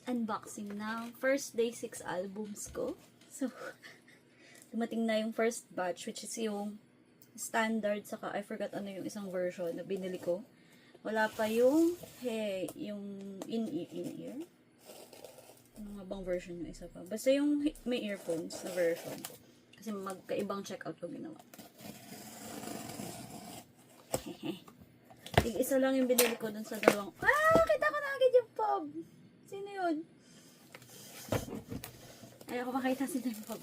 unboxing ng first day 6 albums ko. So, dumating na yung first batch, which is yung standard, saka I forgot ano yung isang version na binili ko. Wala pa yung, yung in-ear. Ano nga bang version yung isa pa? Basta yung may earphones na version. Kasi magkaibang checkout ko ginawa. Isa lang yung binili ko dun sa dalawang. Kita ko na agad yung pub. Sino yun? Ayaw ko makita sino yung pub.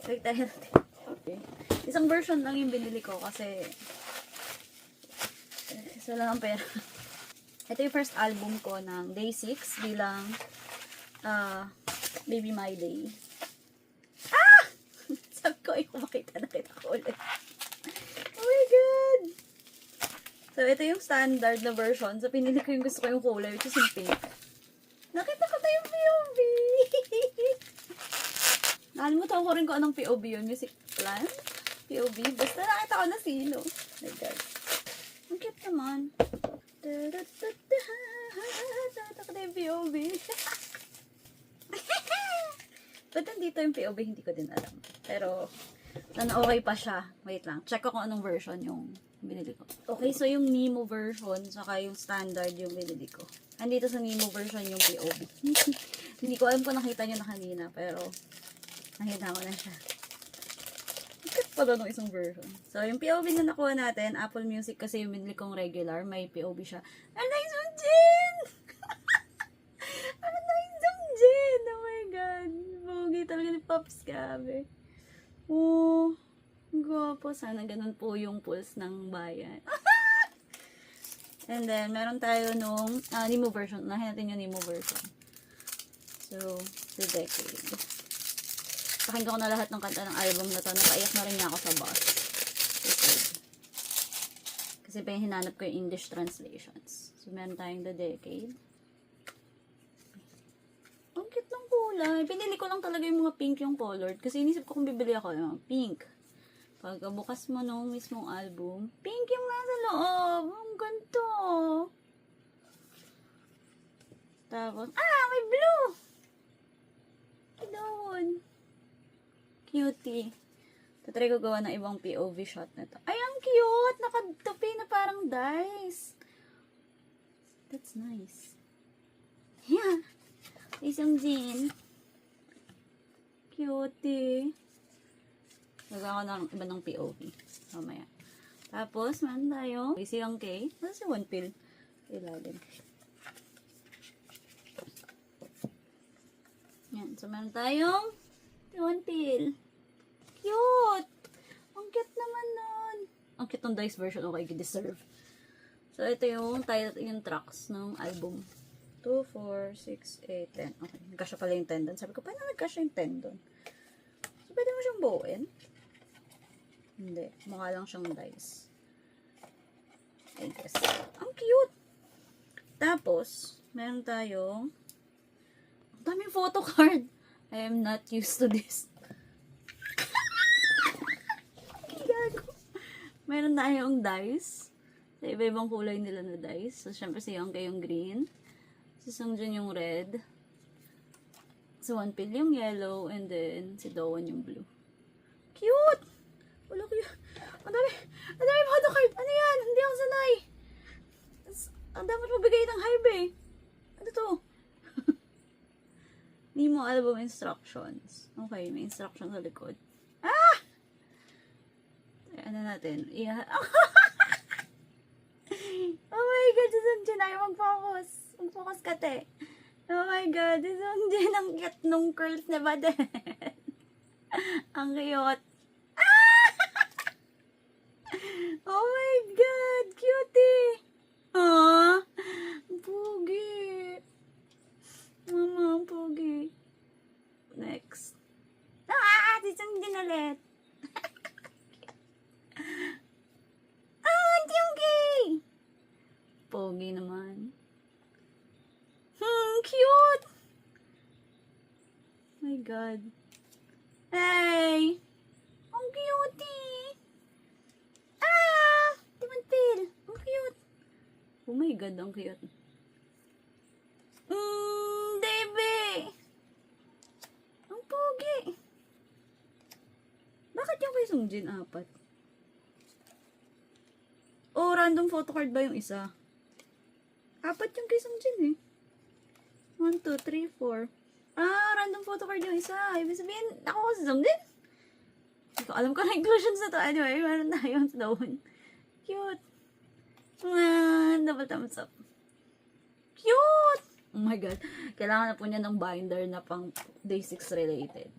Wait tayo natin. Okay. Isang version lang yung binili ko kasi isa lang ang pera. Ito yung first album ko ng Day 6 bilang Baby My Day. Sabi ko, ayaw ko makita na kita ko ulit. Oh my God! So, ito yung standard na version. So, pinili ko yung gusto ko yung kulay, which is yung pink. Nakita ko na yung POV! Nakalimutan ko rin kung anong POV yun. Music plan? POV? Basta nakita ko na sino. Oh my God. Ang cute naman. Nakita ko na yung POV. Ba't nandito yung POV? Hindi ko din alam. Pero, okay pa siya. Wait lang. Check ko kung anong version yung binili ko. Okay, so yung Nemo version, saka yung standard yung binili ko. Andito sa Nemo version yung POV. Hindi ko alam kung nakita nyo na kanina, pero nakita ko na siya. Ikat pala nung isang version. So, yung POV na nakuha natin, Apple Music kasi yung binili kong regular, may POV siya. Ang nice yung Jin! Ang nice yung Jin! Oh my God! Pogi talaga ni Pops, grabe. Oh, gwapo. Sana ganun po yung pulse ng bayan. And then, meron tayo nung Nemo version. Unahin natin yung Nemo version. So, The Decade. Pakinggan ko na lahat ng kanta ng album na to. Napaiyak na rin niya ako sa bus. Kasi pa yung hinanap ko yung English translations. So, meron tayong The Decade. Ang cute ng kulay. Pinili ko lang talaga yung mga pink yung colored. Kasi inisip ko kung bibili ako yung pink. Pagkabukas mo nung mismong album, pink yung nasa loob. Ang ganito. Tapos, may blue! Doon. Cutie. Tatry ko gawa ng ibang POV shot na to. Ay, ang cute! Nakatupi na parang dice. That's nice. Yeah. Isang jean. Cutie. Nagawa ko ng iba ng POV. Mamaya. Tapos, meron tayo. Siyang K. Ano si One Pill? Ilalim. Yan. So, meron tayong One Pill. Cute! Ang cute naman nun. Ang cute ng dice version. Okay, deserve. So, ito yung tracks ng album. 2, 4, 6, 8, 10. Okay. Nagkasya pala yung 10 doon. Sabi ko, paano nagkasya yung 10 doon? So, pwede mo siyang buuin. Hindi. Mukha lang siyang dice. I guess. Ang cute! Tapos, meron tayong ang daming photo card. I am not used to this. Meron tayong dice. Sa iba-ibang kulay nila na dice. So, syempre si Young yung green. Si Sungjun yung red. Si One Pill yung yellow. And then, si Doan yung blue. Cute! Wala ko yun. Ang dami photocard. Ano yan? Hindi ako sanay. Ang dapat mabigay ng hype eh. Ano to? Nemo album instructions. Okay, may instructions sa likod. Ano natin? Oh my God, si Sunjin ayaw mag-focus. Mag-focus ka, te. Oh my God, si Sunjin ang cute nung curls na ba din? Ang cute. Oh my God, cutie. Aww. Pogi. Mama, pogi. Next. Si Sunjin ulit. Pogi naman. Cute! My God. Hey! Ang cutie! Timon Pill! Ang cute! Oh my God, ang cute. Hindi! Songjin, 4. Oh, random photocard ba yung isa? 4 yung kay Songjin eh. 1, 2, 3, 4. Random photocard yung isa. Ibig sabihin, ako ko si Songjin. Hindi ko alam kung inclusions na to. Anyway, meron na yung doon. Cute. Double thumbs up. Cute! Oh my god. Kailangan na po niya ng binder na pang day 6 related.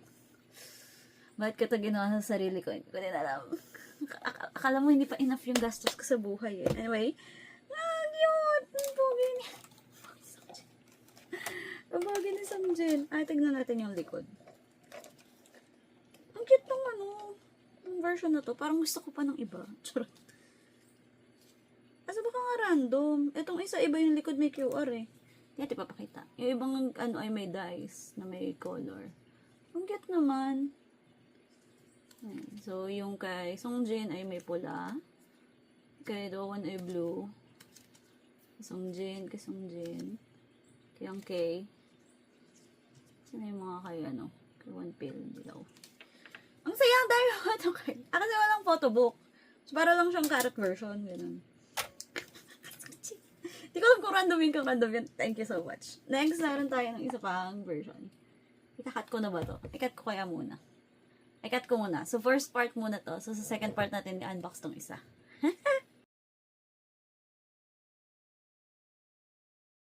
Bakit ko ito ginawa sa sarili ko? Hindi ko din alam. Akala mo hindi pa enough yung gastos ko sa buhay eh. Anyway. Cute! Ang pogi niya. Ang pogi ni Songjin. Tignan natin yung likod. Ang cute nung yung version na to. Parang gusto ko pa ng iba. Charot. Asa baka nga random. Itong isa, iba yung likod may QR eh. Hindi natin papakita. Yung ibang ay may dice na may color. Ang cute naman. So, yung kay Songjin ay may pula. Kay Doan ay blue. Songjin, kay Songjin. Kay ang Kay. Saan yung mga kay Kay One Pill, dilaw. Ang sayang dahil mga ito kay. Kasi walang photobook. So, para lang siyang carrot version. Ganun. Hindi ko alam kung random yun. Thank you so much. Next, naroon tayo ng isa pang version. Ikakat ko na ba to? Ikat ko kaya muna. I-cut ko muna. So, first part muna to. So, sa second part natin, i-unbox tong isa.